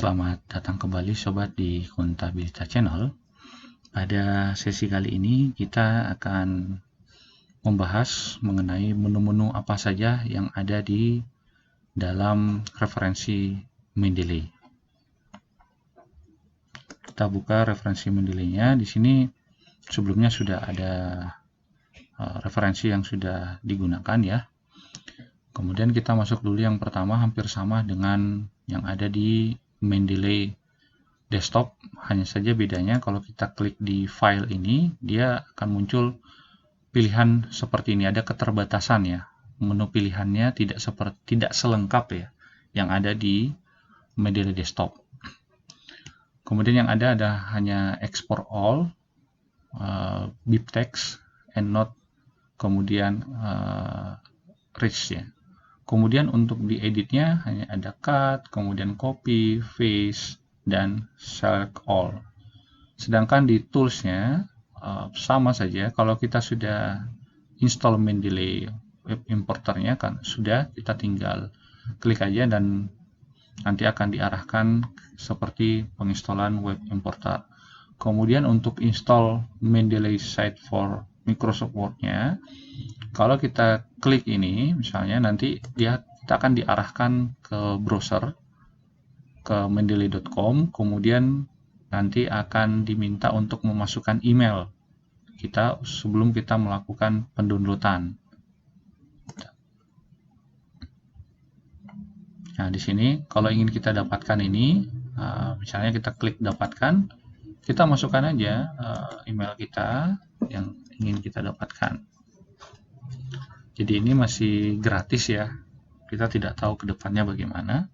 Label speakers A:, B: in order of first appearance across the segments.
A: Selamat datang kembali Sobat di Kontabilitas Channel. Pada sesi kali ini kita akan membahas mengenai menu-menu apa saja yang ada di dalam referensi Mendeley. Kita buka referensi Mendeley-nya. Di sini sebelumnya sudah ada referensi yang sudah digunakan ya. Kemudian kita masuk dulu yang pertama, hampir sama dengan yang ada di Mendeley desktop, hanya saja bedanya kalau kita klik di file ini, dia akan muncul pilihan seperti ini, ada keterbatasan ya. Menu pilihannya tidak selengkap ya yang ada di Mendeley desktop. Kemudian yang ada hanya export all, bibtext, endnote, kemudian rich ya. Kemudian untuk dieditnya hanya ada cut, kemudian copy, paste, dan select all. Sedangkan di toolsnya sama saja. Kalau kita sudah install Mendeley web importernya kan sudah, kita tinggal klik aja dan nanti akan diarahkan seperti penginstalan web importer. Kemudian untuk install Mendeley Site for Microsoft Word-nya, kalau kita klik ini misalnya, nanti kita akan diarahkan ke browser, ke mendeley.com, kemudian nanti akan diminta untuk memasukkan email kita sebelum kita melakukan pendownloadan. Nah, di sini kalau ingin kita dapatkan ini, misalnya kita klik dapatkan, kita masukkan aja email kita yang ingin kita dapatkan. Jadi ini masih gratis ya, kita tidak tahu ke depannya bagaimana.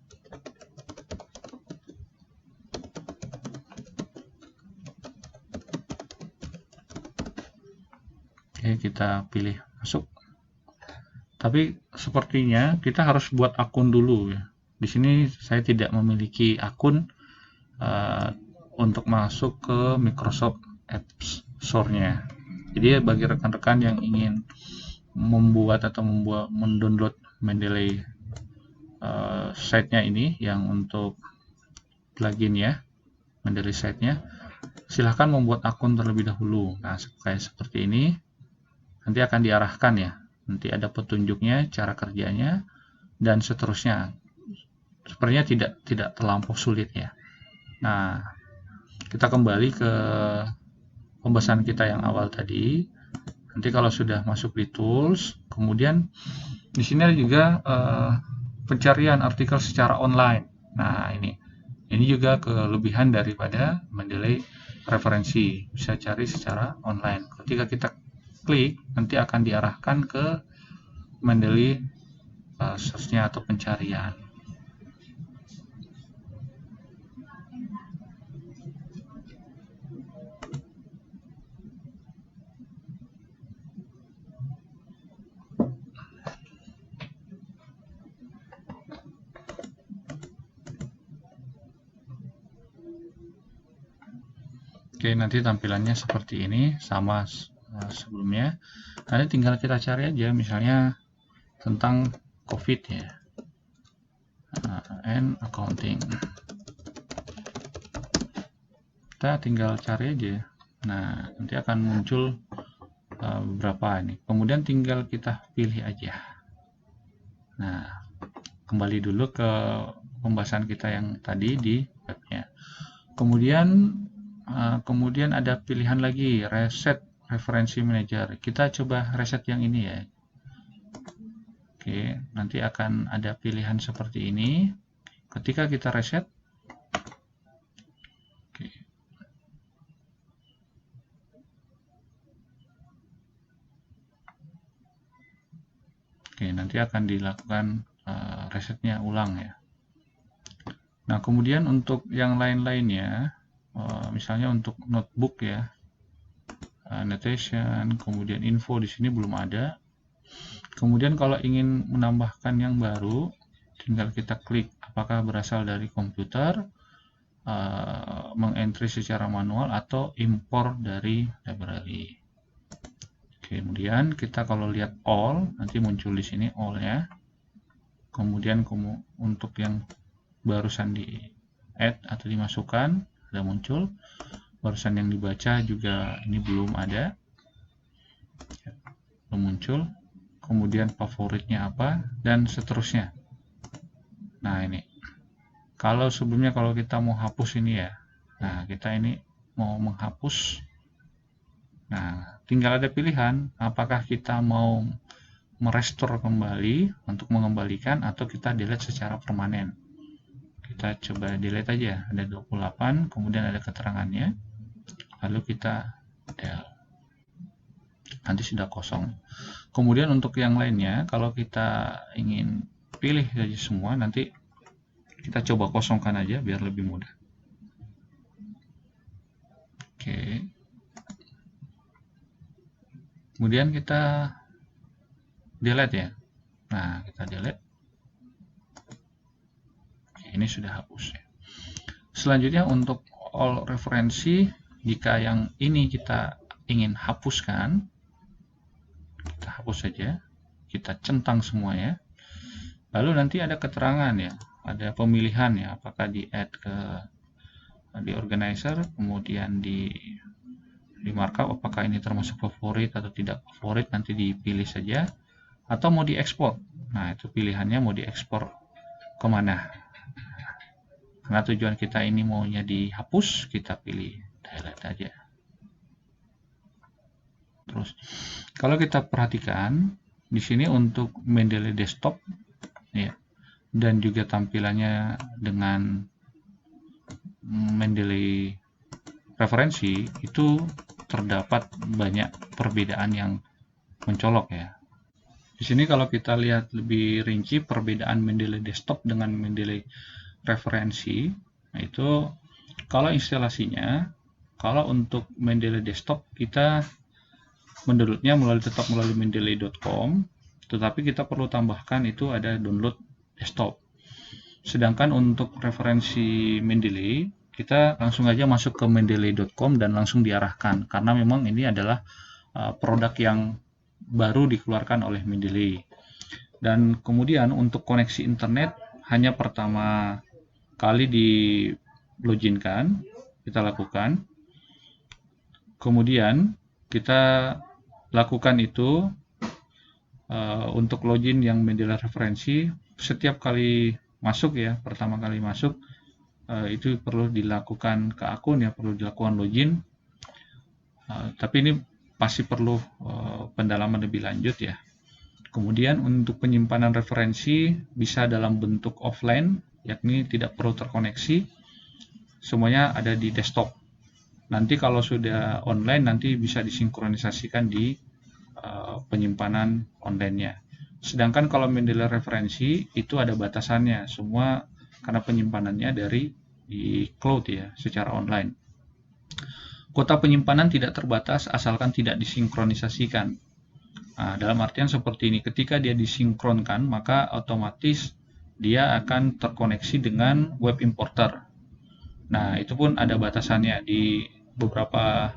A: Oke, kita pilih masuk. Tapi sepertinya kita harus buat akun dulu ya. Di sini saya tidak memiliki akun untuk masuk ke Microsoft Apps Store-nya. Jadi bagi rekan-rekan yang ingin membuat atau mendownload Mendeley site-nya ini yang untuk plugin ya, Mendeley site-nya, silahkan membuat akun terlebih dahulu. Nah, kayak seperti ini, nanti akan diarahkan ya. Nanti ada petunjuknya, cara kerjanya, dan seterusnya. Sepertinya tidak terlampau sulit ya. Nah, kita kembali ke pembahasan kita yang awal tadi. Nanti kalau sudah masuk di tools, kemudian di sini ada juga pencarian artikel secara online. Nah, ini juga kelebihan daripada Mendeley referensi, bisa cari secara online. Ketika kita klik, nanti akan diarahkan ke Mendeley search-nya atau pencarian. Oke, nanti tampilannya seperti ini, sama sebelumnya. Nanti tinggal kita cari aja, misalnya tentang COVID ya, and accounting. Kita tinggal cari aja. Nah, nanti akan muncul berapa ini. Kemudian tinggal kita pilih aja. Nah, kembali dulu ke pembahasan kita yang tadi di webnya. Kemudian ada pilihan lagi, reset referensi manager. Kita coba reset yang ini ya. Oke, nanti akan ada pilihan seperti ini. Ketika kita reset, oke, nanti akan dilakukan resetnya ulang ya. Nah, kemudian untuk yang lain-lainnya, misalnya untuk notebook ya, annotation, kemudian info di sini belum ada. Kemudian kalau ingin menambahkan yang baru, tinggal kita klik apakah berasal dari komputer, mengentry secara manual, atau impor dari library. Kemudian kita kalau lihat all, nanti muncul di sini all ya. Kemudian untuk yang barusan di add atau dimasukkan, ada muncul. Barusan yang dibaca juga ini belum ada, belum muncul. Kemudian favoritnya apa, dan seterusnya. Nah ini, kalau sebelumnya kalau kita mau hapus ini ya, nah kita ini mau menghapus. Nah, tinggal ada pilihan, apakah kita mau merestore kembali untuk mengembalikan atau kita delete secara permanen. Kita coba delete aja, ada 28, kemudian ada keterangannya, lalu kita del. Nanti sudah kosong. Kemudian untuk yang lainnya, kalau kita ingin pilih saja semua, nanti kita coba kosongkan aja biar lebih mudah. Oke. Kemudian kita delete ya. Nah, kita delete. Oke, ini sudah hapus ya. Selanjutnya untuk all referensi, jika yang ini kita ingin hapuskan, kita hapus saja, kita centang semuanya. Lalu nanti ada keterangan ya, ada pemilihan ya, apakah di add ke di organizer, kemudian di markup apakah ini termasuk favorit atau tidak favorit, nanti dipilih saja, atau mau diekspor. Nah, itu pilihannya mau diekspor kemana. Karena tujuan kita ini maunya dihapus, kita pilih delete aja. Terus, kalau kita perhatikan di sini untuk Mendeley desktop ya, dan juga tampilannya dengan Mendeley referensi itu terdapat banyak perbedaan yang mencolok ya. Di sini kalau kita lihat lebih rinci perbedaan Mendeley desktop dengan Mendeley referensi, nah itu kalau instalasinya, kalau untuk Mendeley desktop kita mendownloadnya tetap melalui mendeley.com, tetapi kita perlu tambahkan itu ada download desktop. Sedangkan untuk referensi Mendeley, kita langsung aja masuk ke mendeley.com dan langsung diarahkan, karena memang ini adalah produk yang baru dikeluarkan oleh Mendeley. Dan kemudian untuk koneksi internet hanya pertama kali di loginkan, kita lakukan. Kemudian kita lakukan itu untuk login yang Mendeley referensi, setiap kali masuk ya, pertama kali masuk itu perlu dilakukan ke akun ya, perlu dilakukan login. Tapi ini pasti perlu pendalaman lebih lanjut ya. Kemudian untuk penyimpanan referensi bisa dalam bentuk offline, yakni tidak perlu terkoneksi, semuanya ada di desktop. Nanti kalau sudah online, nanti bisa disinkronisasikan di penyimpanan online-nya. Sedangkan kalau Mendeley referensi itu ada batasannya, semua karena penyimpanannya dari di cloud ya, secara online. Kota penyimpanan tidak terbatas asalkan tidak disinkronisasikan. Nah, dalam artian seperti ini, ketika dia disinkronkan, maka otomatis dia akan terkoneksi dengan web importer. Nah, itu pun ada batasannya. Di beberapa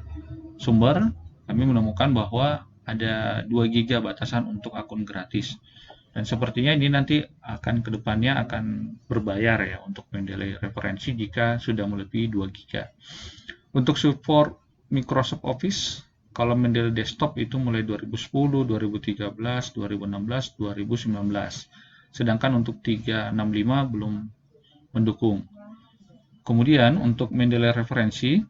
A: sumber kami menemukan bahwa ada 2 GB batasan untuk akun gratis. Dan sepertinya ini nanti akan kedepannya akan berbayar ya untuk Mendeley referensi jika sudah melebihi 2 GB. Untuk support Microsoft Office, kalau Mendeley desktop itu mulai 2010, 2013, 2016, 2019. Sedangkan untuk 365 belum mendukung. Kemudian untuk Mendeley referensi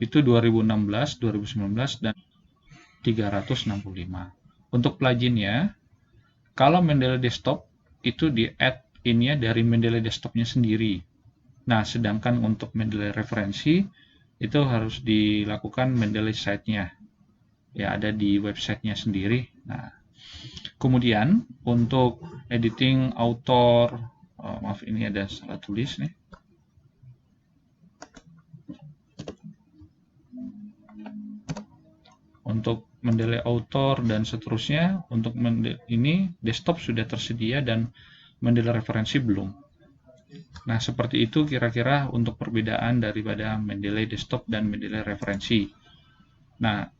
A: itu 2016, 2019, dan 365. Untuk pluginnya, kalau Mendeley desktop itu di add in-nya dari Mendeley desktopnya sendiri. Nah, sedangkan untuk Mendeley referensi itu harus dilakukan Mendeley site-nya. Ya, ada di website-nya sendiri. Nah, kemudian untuk editing author, maaf ini ada salah tulis nih. Untuk Mendeley author dan seterusnya, untuk ini desktop sudah tersedia dan Mendeley referensi belum. Nah, seperti itu kira-kira untuk perbedaan daripada Mendeley desktop dan Mendeley referensi. Nah,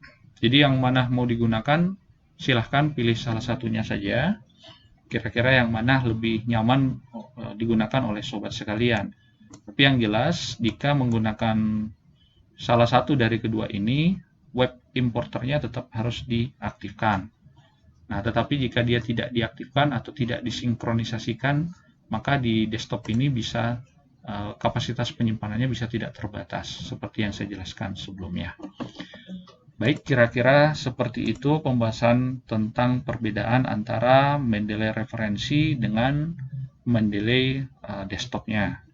A: jadi yang mana mau digunakan, silahkan pilih salah satunya saja. Kira-kira yang mana lebih nyaman digunakan oleh sobat sekalian. Tapi yang jelas, jika menggunakan salah satu dari kedua ini, web importernya tetap harus diaktifkan. Nah, tetapi jika dia tidak diaktifkan atau tidak disinkronisasikan, maka di desktop ini bisa kapasitas penyimpanannya bisa tidak terbatas, seperti yang saya jelaskan sebelumnya. Baik, kira-kira seperti itu pembahasan tentang perbedaan antara Mendeley referensi dengan Mendeley desktopnya.